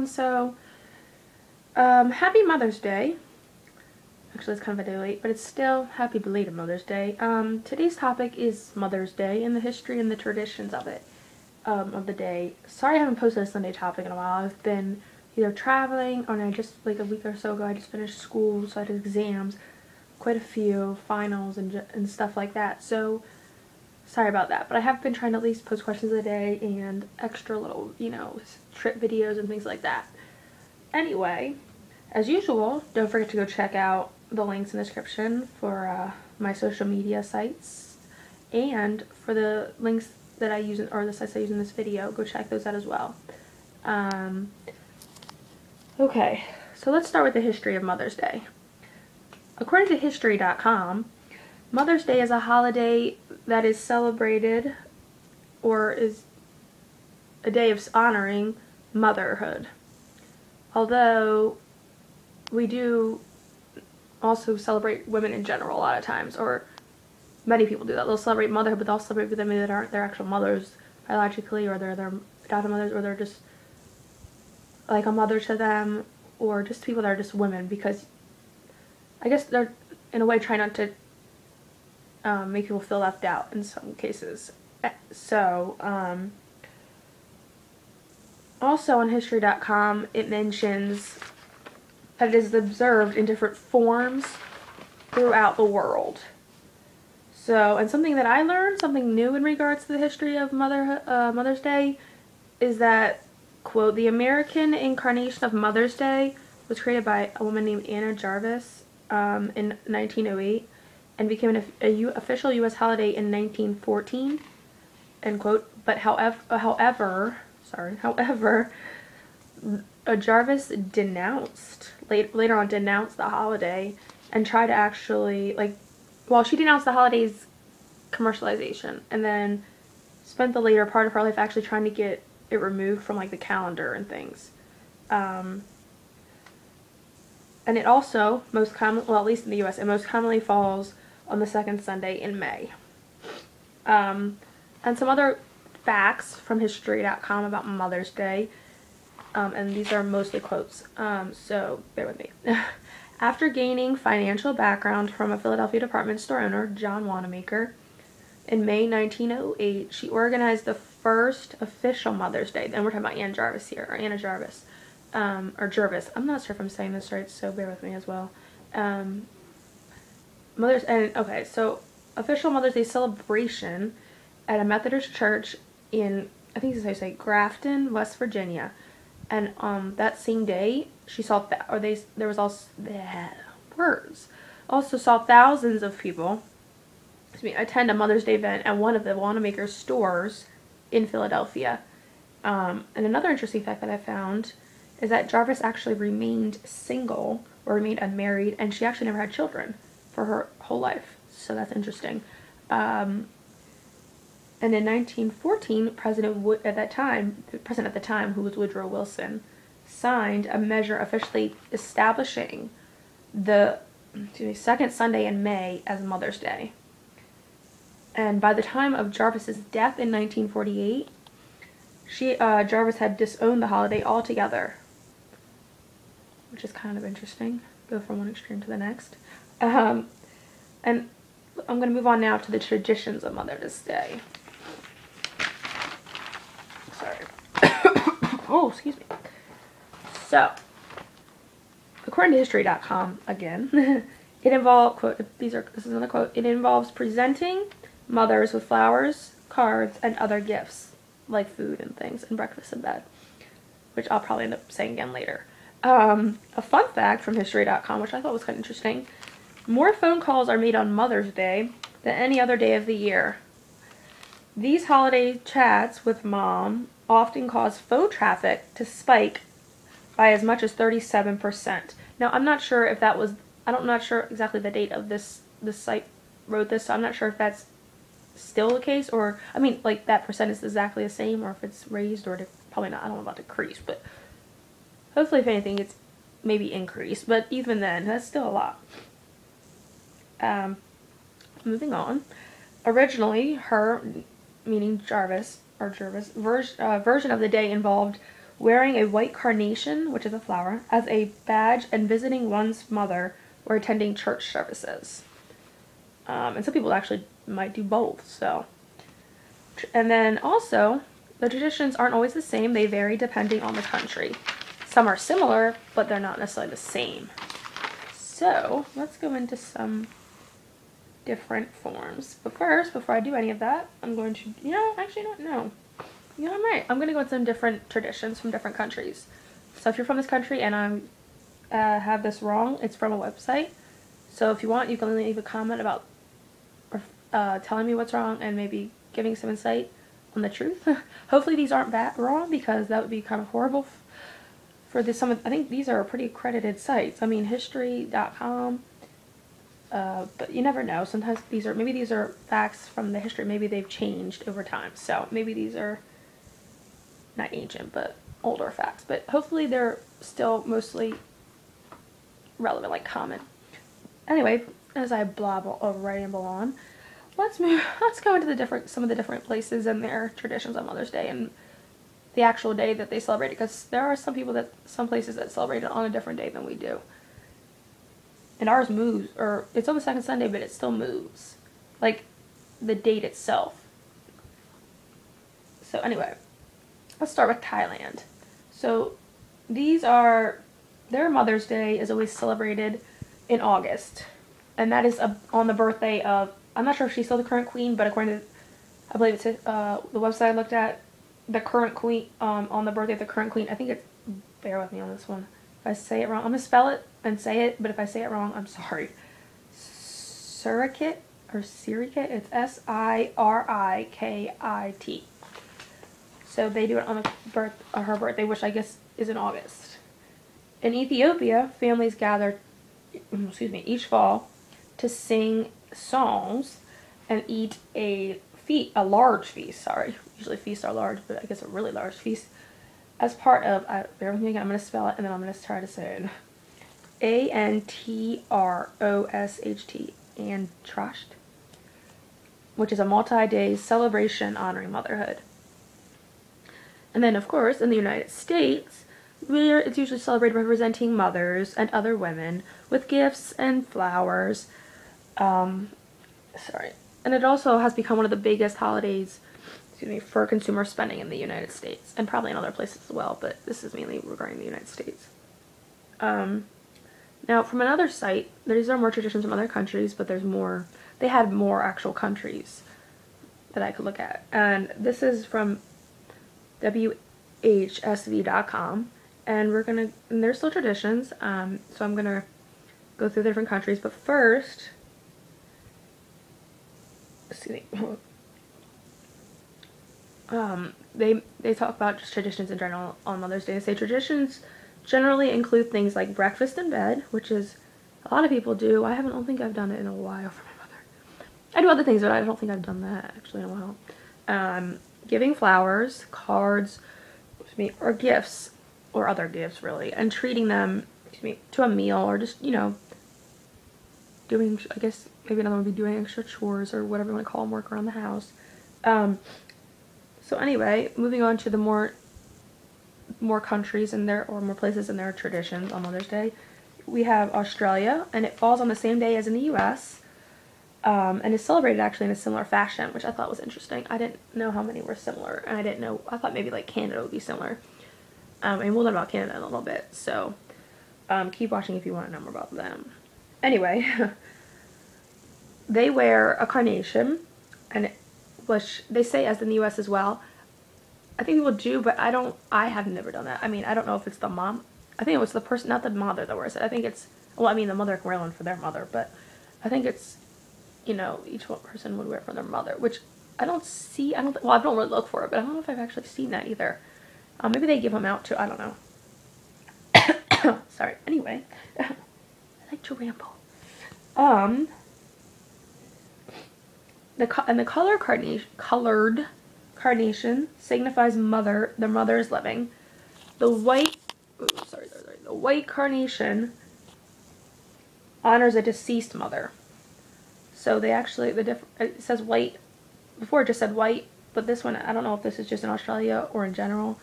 everyone. So, happy Mother's Day. Actually, it's kind of a day late, but it's still happy belated Mother's Day. Today's topic is Mother's Day and the history and the traditions of it, of the day. Sorry I haven't posted a Sunday topic in a while. I've been either traveling, or I just, like a week or so ago, I just finished school, so I had exams, quite a few, finals, and stuff like that. So, sorry about that, but I have been trying to at least post questions of the day and extra little, trip videos and things like that. Anyway, as usual, don't forget to go check out the links in the description for my social media sites, and for the links that I use, or the sites I use in this video, go check those out as well. Okay, so let's start with the history of Mother's Day. According to History.com, Mother's Day is a holiday that is celebrated, or is a day of honoring motherhood. Although we do also celebrate women in general a lot of times, or many people do that. They'll celebrate motherhood, but they'll celebrate women that aren't their actual mothers biologically, or they're their adopted mothers, or they're just like a mother to them, or just people that are just women, because I guess they're in a way trying not to make people feel left out in some cases. So, also on History.com, it mentions that it is observed in different forms throughout the world. So, and something that I learned, something new in regards to the history of Mother's Day, is that, quote, the American incarnation of Mother's Day was created by a woman named Anna Jarvis in 1908, and became an official U.S. holiday in 1914, end quote. But however, Jarvis denounced, later on denounced the holiday, and tried to actually, she denounced the holiday's commercialization, and then spent the later part of her life actually trying to get it removed from, the calendar and things. And it also, most common, well, at least in the U.S., it most commonly falls on the second Sunday in May. And some other facts from History.com about Mother's Day, and these are mostly quotes, so bear with me. After gaining financial background from a Philadelphia department store owner, John Wanamaker, in May 1908, she organized the first official Mother's Day. And we're talking about Anna Jarvis here, or Anna Jarvis, or Jervis. I'm not sure if I'm saying this right, so bear with me as well. Official Mother's Day celebration at a Methodist church in, I think this is how you say, Grafton, West Virginia. And that same day, she saw also saw thousands of people attend a Mother's Day event at one of the Wanamaker stores in Philadelphia. And another interesting fact that I found is that Jarvis actually remained single, or remained unmarried, and she actually never had children for her whole life. So that's interesting. And in 1914, the president at the time, who was Woodrow Wilson, signed a measure officially establishing the second Sunday in May as Mother's Day. And by the time of Jarvis's death in 1948, Jarvis had disowned the holiday altogether, which is kind of interesting. Go from one extreme to the next. And I'm going to move on now to the traditions of Mother's Day. Sorry. Oh, excuse me. So, according to History.com, again, it involves, this is another quote, it involves presenting mothers with flowers, cards, and other gifts, like food and things, and breakfast in bed, which I'll probably end up saying again later. A fun fact from History.com, which I thought was kind of interesting: more phone calls are made on Mother's Day than any other day of the year. These holiday chats with mom often cause phone traffic to spike by as much as 37%. Now, I'm not sure if that was, I'm not sure exactly the date of this site wrote this, so I'm not sure if that's still the case, or, I mean, that percent is exactly the same, or if it's raised, or probably not, I don't know about decrease, but hopefully, if anything, it's maybe increased, but even then, that's still a lot. Moving on. Originally, her, meaning Jarvis, version of the day involved wearing a white carnation, which is a flower, as a badge and visiting one's mother or attending church services. And some people actually might do both, so. And then also, the traditions aren't always the same. They vary depending on the country. Some are similar, but they're not necessarily the same. So, let's go into some different forms. But first, before I do any of that, I'm going to, actually not, no. I'm right. I'm going to go into some different traditions from different countries. So if you're from this country and I have this wrong, it's from a website. So if you want, you can leave a comment about telling me what's wrong and maybe giving some insight on the truth. Hopefully these aren't wrong, because that would be kind of horrible for this. I think these are pretty accredited sites. I mean, history.com. But you never know. Sometimes maybe these are facts from the history. Maybe they've changed over time. So maybe these are not ancient, but older facts. But hopefully they're still mostly relevant, like common. Anyway, as I ramble on, let's go into some of the different places and their traditions on Mother's Day and the actual day that they celebrate it, because there are some places that celebrate it on a different day than we do. And ours moves, or it's on the second Sunday, but it still moves. Like, the date itself. So anyway, let's start with Thailand. So, their Mother's Day is always celebrated in August. And that is on the birthday of, I'm not sure if she's still the current queen, but according to, I believe it's the website I looked at, the current queen, on the birthday of the current queen, I think it's, bear with me on this one. If I say it wrong, I'm going to spell it and say it, but if I say it wrong, I'm sorry. Sirikit, it's Sirikit. So they do it on her birthday, which I guess is in August. In Ethiopia, families gather, each fall to sing songs and eat a large feast, usually feasts are large, but I guess a really large feast, as part of, bear with me again, I'm going to spell it and then I'm going to try to say it, Antrosht, Antrosht, which is a multi-day celebration honoring motherhood. And then, of course, in the United States, it's usually celebrated representing mothers and other women with gifts and flowers. And it also has become one of the biggest holidays, for consumer spending in the United States, and probably in other places as well, but this is mainly regarding the United States. Now, from another site, these are more traditions from other countries, but they had more actual countries that I could look at. And this is from WHSV.com, and there's still traditions, so I'm gonna go through the different countries, but first, they talk about just traditions in general on Mother's Day. They say traditions generally include things like breakfast in bed, which is a lot of people do. I don't think I've done it in a while for my mother. I do other things, but I don't think I've done that actually in a while. Giving flowers, cards, or gifts, or other gifts really, and treating them to a meal, or just doing, I guess maybe another one would be doing extra chores or whatever you want to call them, work around the house. So anyway, moving on to the more countries or more places in their traditions on Mother's Day. We have Australia, and it falls on the same day as in the U.S., and is celebrated actually in a similar fashion, which I thought was interesting. I didn't know how many were similar, and I thought maybe like Canada would be similar. And we'll learn about Canada in a little bit, so keep watching if you want to know more about them. Anyway, they wear a carnation, which they say as in the U.S. as well. I think people do, but I have never done that. I mean, I don't know if it's the mom. I think it was the person, not the mother that wears it. I think it's, well, I mean, the mother can wear one for their mother, but I think it's, each one person would wear it for their mother, which I don't really look for it, but I don't know if I've actually seen that either. Maybe they give them out too, I don't know. Sorry, anyway, I like to ramble. The colored carnation signifies the mother is living. The white carnation honors a deceased mother. So they actually, it says white, before it just said white, but this one, I don't know if this is just in Australia or in general,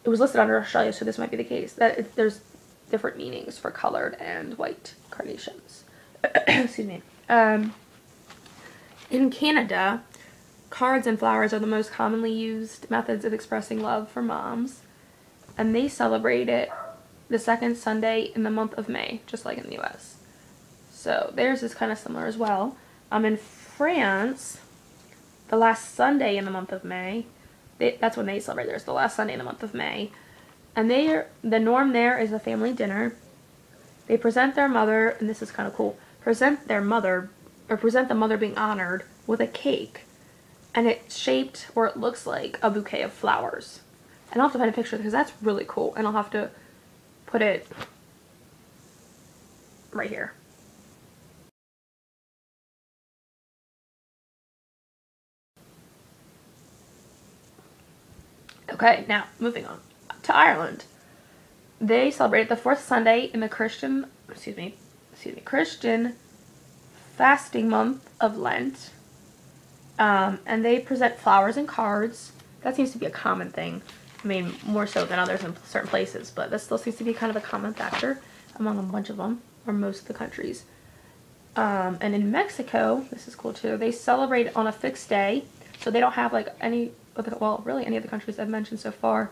it was listed under Australia, so this might be the case, that there's different meanings for colored and white carnations. Excuse me. In Canada, cards and flowers are the most commonly used methods of expressing love for moms, and they celebrate it the second Sunday in the month of May, just like in the US. So theirs is kind of similar as well. In France, the last Sunday in the month of May, that's when they celebrate theirs, the last Sunday in the month of May. And the norm there is a family dinner. They present their mother, and this is kind of cool, present the mother being honored with a cake. And it's shaped, or it looks like, a bouquet of flowers. And I'll have to find a picture because that's really cool. And I'll have to put it right here. Okay, now moving on to Ireland. They celebrate the fourth Sunday in the Christian fasting month of Lent. And they present flowers and cards. That seems to be a common thing. I mean, more so than others in certain places, but that still seems to be kind of a common factor among a bunch of them, or most of the countries. And in Mexico, this is cool too, they celebrate on a fixed day, so they don't have like any of the countries I've mentioned so far.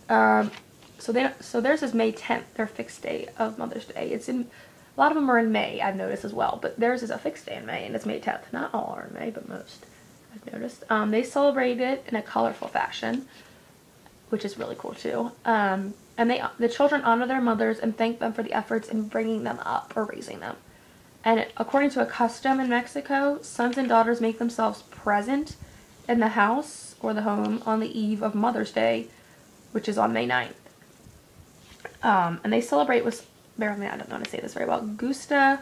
So theirs is May 10th, their fixed day of Mother's Day. A lot of them are in May, I've noticed as well, but theirs is a fixed day in May, and it's May 10th. Not all are in May, but most, I've noticed. They celebrate it in a colorful fashion, which is really cool too. And the children honor their mothers and thank them for the efforts in bringing them up or raising them. And according to a custom in Mexico, sons and daughters make themselves present in the house or the home on the eve of Mother's Day, which is on May 9th. And they celebrate with, bear with me, I don't know how to say this very well, Gusta,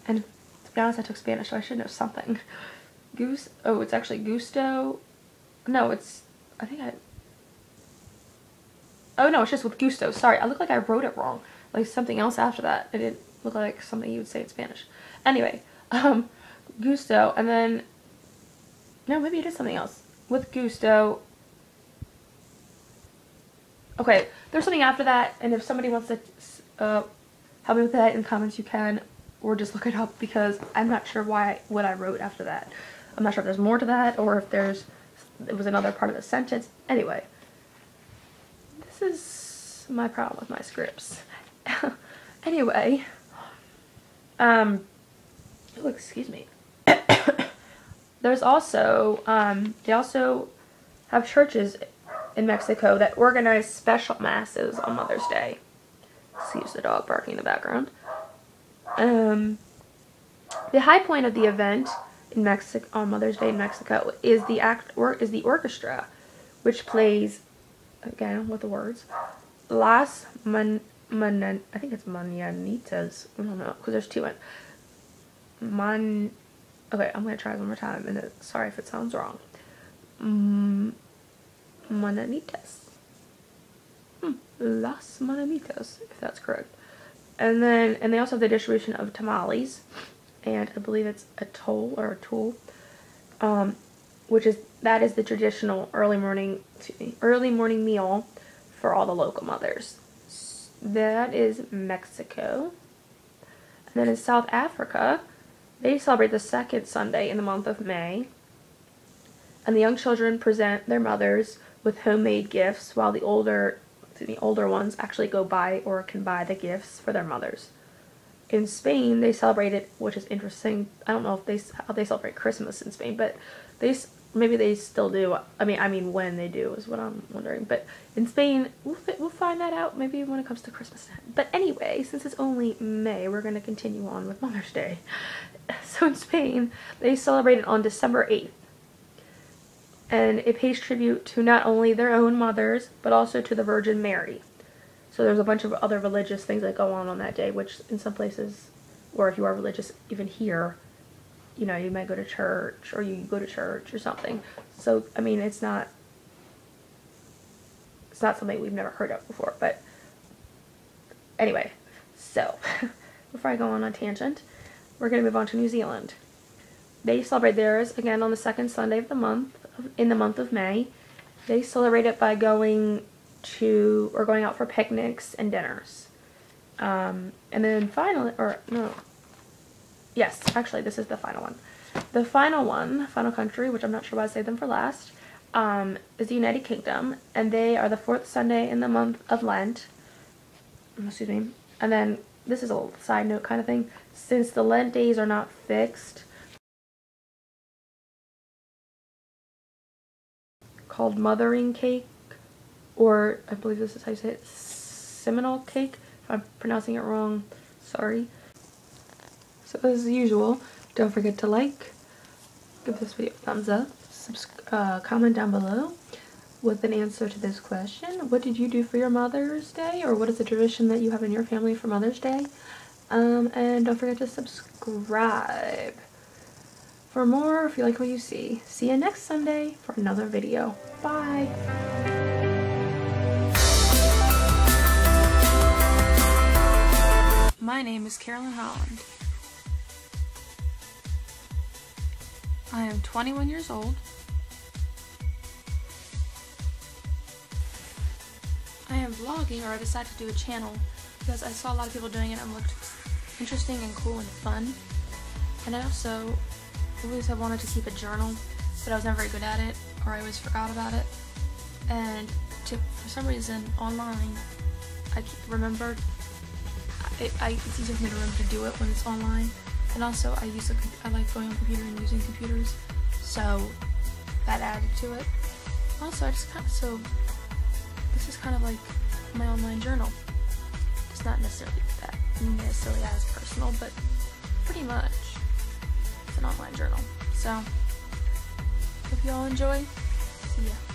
and to be honest, I took Spanish, so I should know something. It's actually Gusto, no, it's, oh no, it's just with gusto. Sorry, I look like I wrote it wrong. Like something else after that. It didn't look like something you would say in Spanish. Anyway, gusto, and then, no, maybe it is something else. With gusto. Okay, there's something after that, and if somebody wants to help me with that in the comments, you can, or just look it up, because I'm not sure what I wrote after that. I'm not sure if there's more to that, or if it was another part of the sentence. Anyway. This is my problem with my scripts. Anyway, oh, excuse me. There's also, they also have churches in Mexico that organize special masses on Mother's Day. Excuse the dog barking in the background. The high point of the event in Mexico on Mother's Day in Mexico is the orchestra, which plays, again with the words, I think it's Mañanitas. I don't know, because there's two in. Okay, I'm going to try it one more time, and sorry if it sounds wrong. Mañanitas. Las Mañanitas, if that's correct. And they also have the distribution of tamales, and I believe it's a toll, that is the traditional early morning meal for all the local mothers. That is Mexico. And then in South Africa, they celebrate the second Sunday in the month of May. And the young children present their mothers with homemade gifts, while the older ones actually go buy or can buy the gifts for their mothers. In Spain, they celebrate it, which is interesting. I don't know if how they celebrate Christmas in Spain, but maybe they still do. I mean when they do is what I'm wondering. But in Spain, we'll find that out maybe when it comes to Christmas time. But anyway, since it's only May, we're going to continue on with Mother's Day. So in Spain, they celebrate it on December 8th. And it pays tribute to not only their own mothers, but also to the Virgin Mary. So there's a bunch of other religious things that go on that day, which in some places, or if you are religious, even here, you know, you might go to church, or you go to church or something. So, I mean, it's not something we've never heard of before, but anyway, so, before I go on a tangent, we're going to move on to New Zealand. They celebrate theirs, again, on the second Sunday of the month, in the month of May. They celebrate it by going or going out for picnics and dinners. And then finally, or no, yes, actually this is the final one. The final country, which I'm not sure why I saved them for last, is the United Kingdom, and they are the 4th Sunday in the month of Lent. Excuse me. And then, this is a little side note kind of thing, since the Lent days are not fixed, called mothering cake, or I believe this is how you say it, Seminole cake. If I'm pronouncing it wrong, sorry. So as usual, don't forget to like, give this video a thumbs up, comment down below with an answer to this question. What did you do for your Mother's Day, or what is the tradition that you have in your family for Mother's Day? And don't forget to subscribe for more if you like what you see. See you next Sunday for another video. Bye! My name is Carolyn Holland. I am 21 years old. I am vlogging, or I decided to do a channel because I saw a lot of people doing it and it looked interesting and cool and fun. And I also always have wanted to keep a journal, but I was never very good at it, or I always forgot about it. And for some reason, online, I remembered. It's easier for me to remember to do it when it's online. And also, I like going on computer and using computers, so that added to it. Also, this is kind of like my online journal. It's not necessarily as personal, but pretty much it's an online journal. So, hope you all enjoy. See ya.